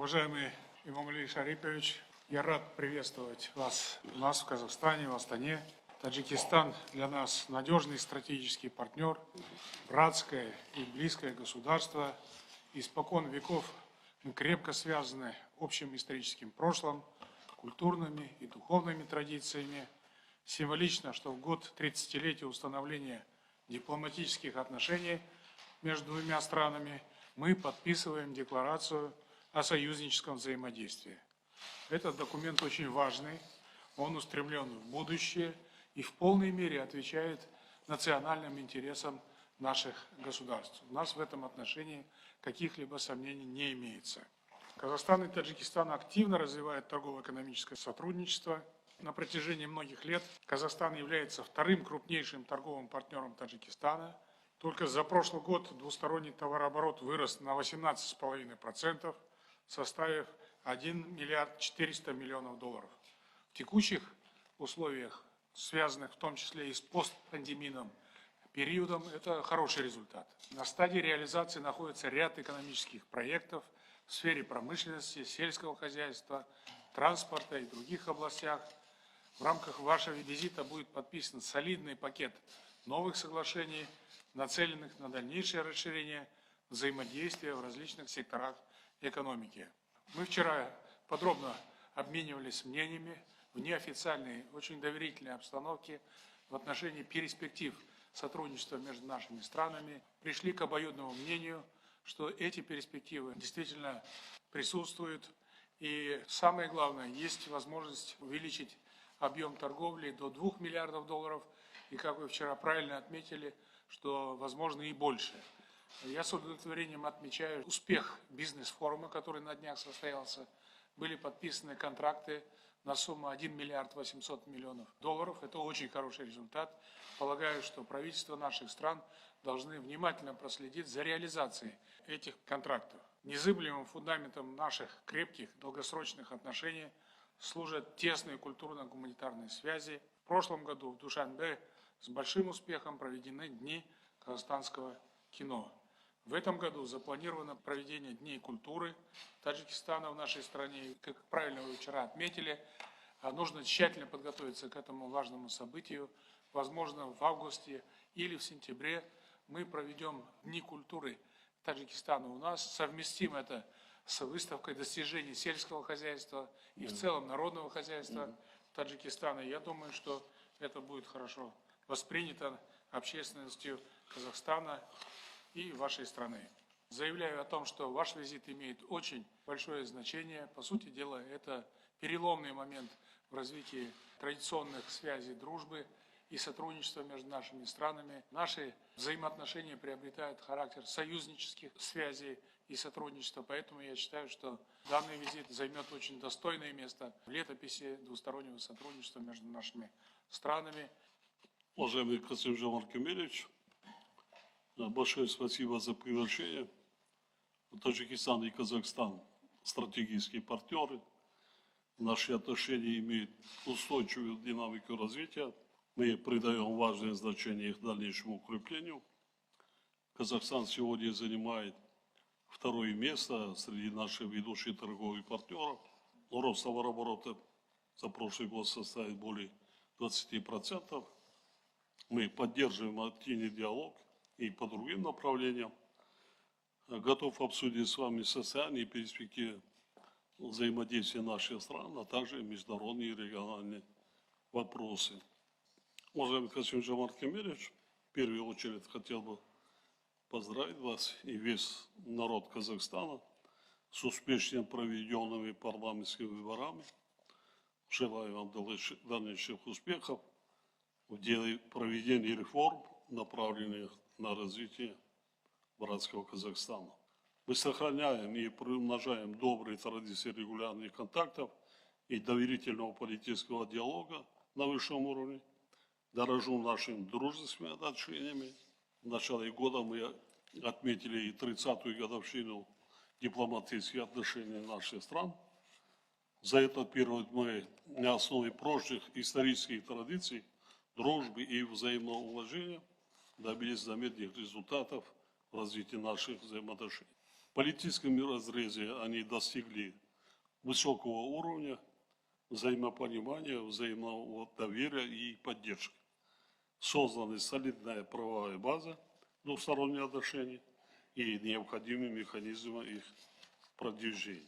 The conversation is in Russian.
Уважаемый Имомали Шарипович, я рад приветствовать вас у нас в Казахстане, в Астане. Таджикистан для нас надежный стратегический партнер, братское и близкое государство. Испокон веков мы крепко связаны общим историческим прошлым, культурными и духовными традициями. Символично, что в год 30-летия установления дипломатических отношений между двумя странами мы подписываем декларацию о союзническом взаимодействии. Этот документ очень важный, он устремлен в будущее и в полной мере отвечает национальным интересам наших государств. У нас в этом отношении каких-либо сомнений не имеется. Казахстан и Таджикистан активно развивают торгово-экономическое сотрудничество. На протяжении многих лет Казахстан является вторым крупнейшим торговым партнером Таджикистана. Только за прошлый год двусторонний товарооборот вырос на 18,5%, составив 1 миллиард 400 миллионов долларов. В текущих условиях, связанных в том числе и с постпандемийным периодом, это хороший результат. На стадии реализации находится ряд экономических проектов в сфере промышленности, сельского хозяйства, транспорта и других областях. В рамках вашего визита будет подписан солидный пакет новых соглашений, нацеленных на дальнейшее расширение взаимодействия в различных секторах экономики. Мы вчера подробно обменивались мнениями в неофициальной, очень доверительной обстановке в отношении перспектив сотрудничества между нашими странами. Пришли к обоюдному мнению, что эти перспективы действительно присутствуют. И самое главное, есть возможность увеличить объем торговли до 2 миллиардов долларов. И, как вы вчера правильно отметили, что возможно и больше. Я с удовлетворением отмечаю успех бизнес-форума, который на днях состоялся. Были подписаны контракты на сумму 1 миллиард 800 миллионов долларов. Это очень хороший результат. Полагаю, что правительства наших стран должны внимательно проследить за реализацией этих контрактов. Незыблемым фундаментом наших крепких долгосрочных отношений служат тесные культурно-гуманитарные связи. В прошлом году в Душанбе с большим успехом проведены Дни казахстанского кино. В этом году запланировано проведение Дней культуры Таджикистана в нашей стране. Как правильно вы вчера отметили, нужно тщательно подготовиться к этому важному событию. Возможно, в августе или в сентябре мы проведем Дни культуры Таджикистана у нас. Совместим это с выставкой достижений сельского хозяйства и в целом народного хозяйства Таджикистана. Я думаю, что это будет хорошо воспринято общественностью Казахстана и вашей страны. Заявляю о том, что ваш визит имеет очень большое значение. По сути дела, это переломный момент в развитии традиционных связей дружбы и сотрудничества между нашими странами. Наши взаимоотношения приобретают характер союзнических связей и сотрудничества, поэтому я считаю, что данный визит займет очень достойное место в летописи двустороннего сотрудничества между нашими странами. Уважаемый Касым-Жомарт Кемелевич, большое спасибо за приглашение. Таджикистан и Казахстан – стратегические партнеры. Наши отношения имеют устойчивую динамику развития. Мы придаем важное значение их дальнейшему укреплению. Казахстан сегодня занимает второе место среди наших ведущих торговых партнеров. Рост товарооборота за прошлый год составит более 20%. Мы поддерживаем активный диалог и по другим направлениям. Готов обсудить с вами состояние и перспективы взаимодействия наших стран, а также международные и региональные вопросы. Уважаемый Касым-Жомарт Кемелевич, в первую очередь хотел бы поздравить вас и весь народ Казахстана с успешно проведенными парламентскими выборами. Желаю вам дальнейших успехов в деле проведения реформ, направленных на развитие братского Казахстана. Мы сохраняем и приумножаем добрые традиции регулярных контактов и доверительного политического диалога на высшем уровне. Дорожу нашими дружественными отношениями. В начале года мы отметили и 30-ю годовщину дипломатических отношений наших стран. За этот период мы на основе прошлых исторических традиций дружбы и взаимного уважения добились заметных результатов в развитии наших взаимоотношений. политическом разрезе они достигли высокого уровня взаимопонимания, взаимного доверия и поддержки. Создана солидная правовая база двусторонних отношений и необходимый механизм их продвижения.